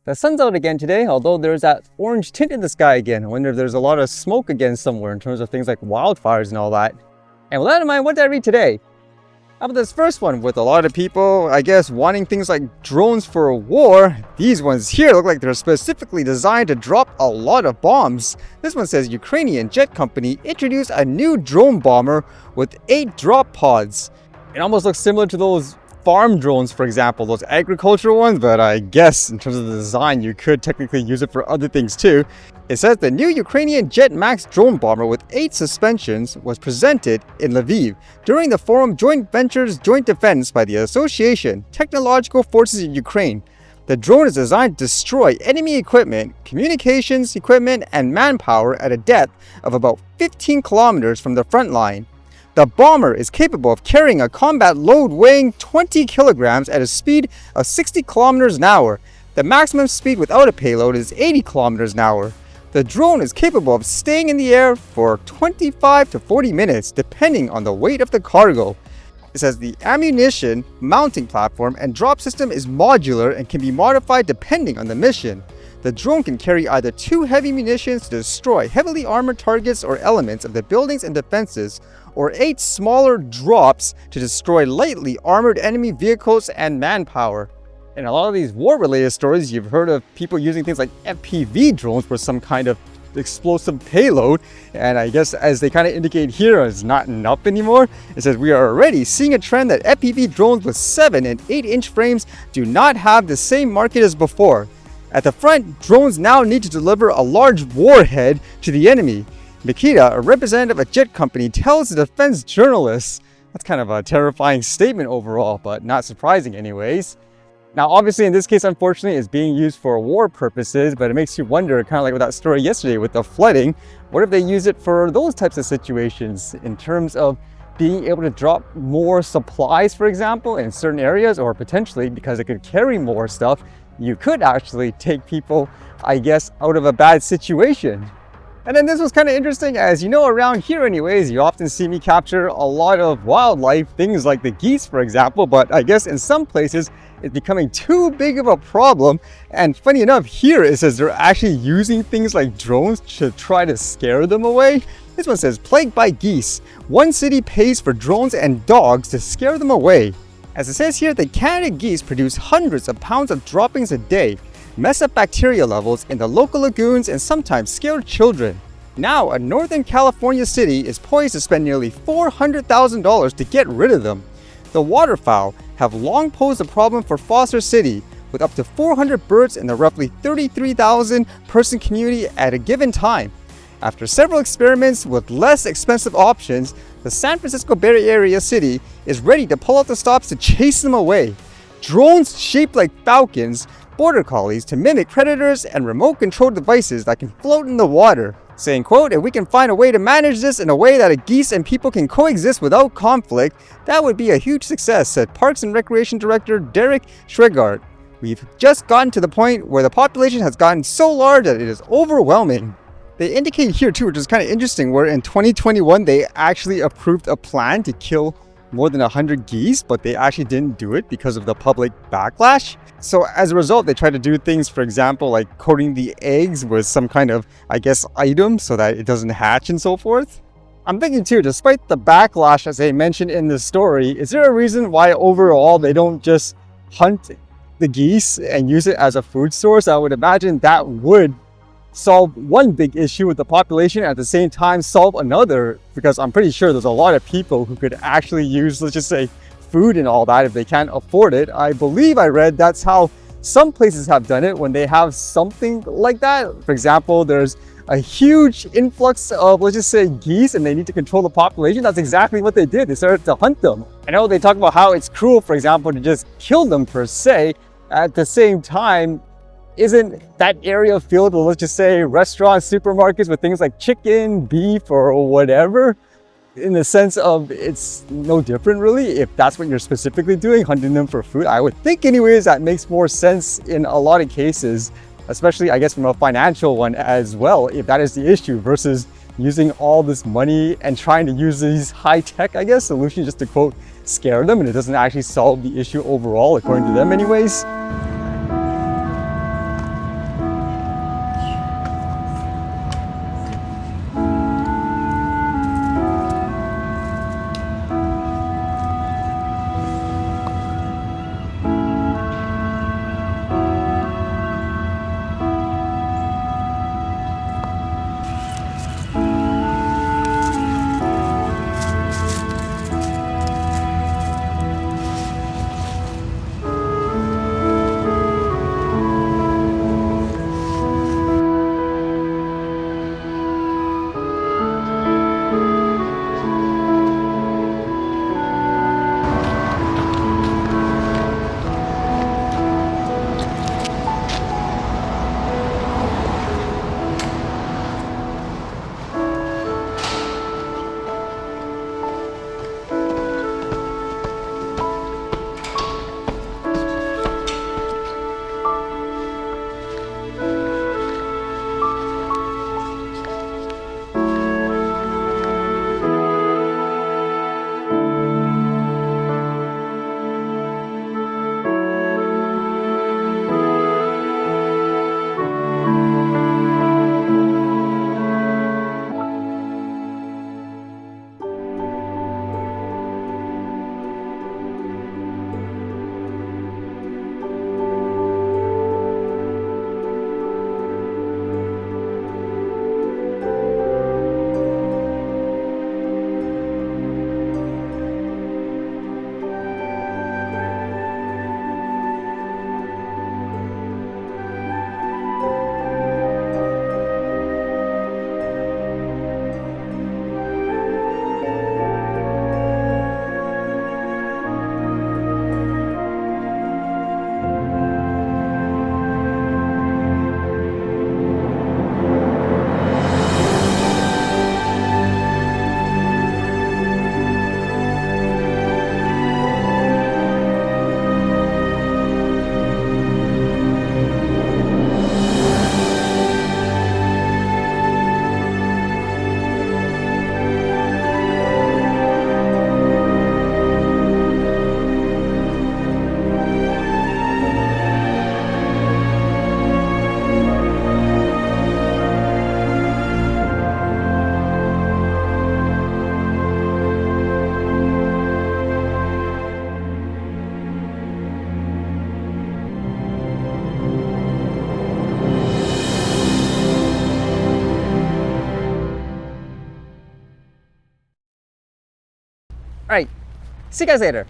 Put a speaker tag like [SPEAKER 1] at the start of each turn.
[SPEAKER 1] The sun's out again today, although there's that orange tint in the sky again. I wonder if there's a lot of smoke again somewhere in terms of things like wildfires and all that. And with that in mind, what did I read today? How about this first one with a lot of people, I guess, wanting things like drones for a war? These ones here look like they're specifically designed to drop a lot of bombs. This one says Ukrainian jet company introduced a new drone bomber with 8 drop pods. It almost looks similar to those farm drones, for example, those agricultural ones, but I guess in terms of the design, you could technically use it for other things too. It says the new Ukrainian Jet Max drone bomber with 8 suspensions was presented in Lviv during the forum Joint Ventures Joint Defense by the Association Technological Forces in Ukraine. The drone is designed to destroy enemy equipment, communications equipment, and manpower at a depth of about 15 kilometers from the front line. The bomber is capable of carrying a combat load weighing 20 kilograms at a speed of 60 kilometers an hour. The maximum speed without a payload is 80 kilometers an hour. The drone is capable of staying in the air for 25 to 40 minutes, depending on the weight of the cargo. It says the ammunition, mounting platform, and drop system is modular and can be modified depending on the mission. The drone can carry either 2 heavy munitions to destroy heavily armored targets or elements of the buildings and defenses, or 8 smaller drops to destroy lightly armored enemy vehicles and manpower. In a lot of these war-related stories, you've heard of people using things like FPV drones for some kind of explosive payload, and I guess as they kind of indicate here, it's not enough anymore. It says we are already seeing a trend that FPV drones with 7 and 8-inch frames do not have the same market as before. At the front, drones now need to deliver a large warhead to the enemy. Nikita, a representative of a jet company, tells the defense journalists. That's kind of a terrifying statement overall, but not surprising anyways. Now, obviously, in this case, unfortunately, it's being used for war purposes, but it makes you wonder, kind of like with that story yesterday with the flooding, what if they use it for those types of situations in terms of being able to drop more supplies, for example, in certain areas, or potentially because it could carry more stuff, you could actually take people, I guess, out of a bad situation. And then this was kind of interesting, as you know, around here anyways, you often see me capture a lot of wildlife, things like the geese, for example, but I guess in some places it's becoming too big of a problem. And funny enough, here it says they're actually using things like drones to try to scare them away. This one says, plagued by geese, one city pays for drones and dogs to scare them away. As it says here, the Canada Geese produce hundreds of pounds of droppings a day, mess up bacteria levels in the local lagoons, and sometimes scare children. Now, a Northern California city is poised to spend nearly $400,000 to get rid of them. The waterfowl have long posed a problem for Foster City, with up to 400 birds in the roughly 33,000 person community at a given time. After several experiments with less expensive options, the San Francisco Bay Area city is ready to pull out the stops to chase them away. Drones shaped like falcons, border collies to mimic predators, and remote control devices that can float in the water. Saying, quote, if we can find a way to manage this in a way that a geese and people can coexist without conflict, that would be a huge success, said Parks and Recreation Director Derek Schregard. We've just gotten to the point where the population has gotten so large that it is overwhelming. They indicate here too, which is kind of interesting, where in 2021 they actually approved a plan to kill more than 100 geese, but they actually didn't do it because of the public backlash. So as a result, they tried to do things, for example, like coating the eggs with some kind of, I guess, item so that it doesn't hatch and so forth. I'm thinking too, despite the backlash, as I mentioned in the story, is there a reason why overall they don't just hunt the geese and use it as a food source? I would imagine that would solve one big issue with the population, at the same time solve another, because I'm pretty sure there's a lot of people who could actually use, let's just say, food and all that if they can't afford it. I believe I read that's how some places have done it when they have something like that. For example, there's a huge influx of, let's just say, geese, and they need to control the population. That's exactly what they did. They started to hunt them. I know they talk about how it's cruel, for example, to just kill them per se. At the same time, isn't that area filled with, let's just say, restaurants, supermarkets with things like chicken, beef, or whatever? In the sense of it's no different really if that's what you're specifically doing, hunting them for food. I would think anyways that makes more sense in a lot of cases, especially I guess from a financial one as well, if that is the issue, versus using all this money and trying to use these high-tech, I guess, solutions just to, quote, scare them, and it doesn't actually solve the issue overall, according to them anyways. All right, see you guys later.